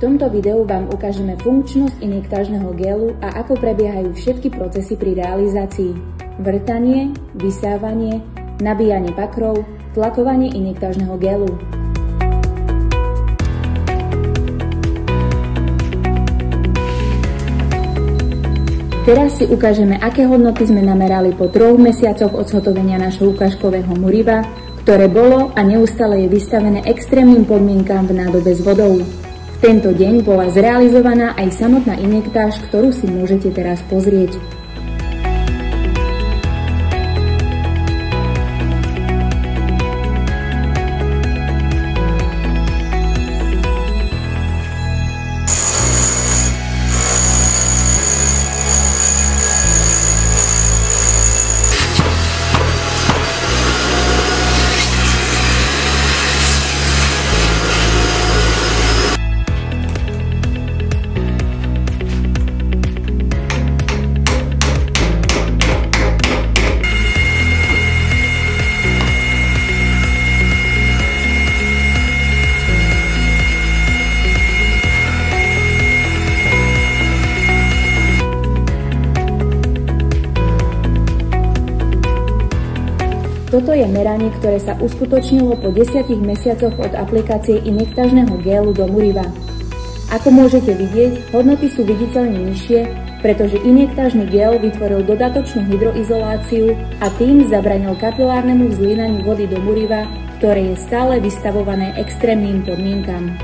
V tomto videu vám ukážeme funkčnosť injektážneho gélu a ako prebiehajú všetky procesy pri realizácii. Vrtanie, vysávanie, nabíjanie pakrov, tlakovanie injektážneho gélu. Teraz si ukážeme, aké hodnoty sme namerali po 3 mesiacoch od zhotovenia našho ukážkového muriva, ktoré bolo a neustále je vystavené extrémnym podmienkám v nádobe s vodou. V tento deň bola zrealizovaná aj samotná injektáž, ktorú si môžete teraz pozrieť. Toto je meranie, ktoré sa uskutočnilo po 10 mesiacoch od aplikácie injektážneho gélu do muriva. Ako môžete vidieť, hodnoty sú viditeľne nižšie, pretože injektážny gel vytvoril dodatočnú hydroizoláciu a tým zabranil kapilárnemu vzlínaniu vody do muriva, ktoré je stále vystavované extrémnym podmienkam.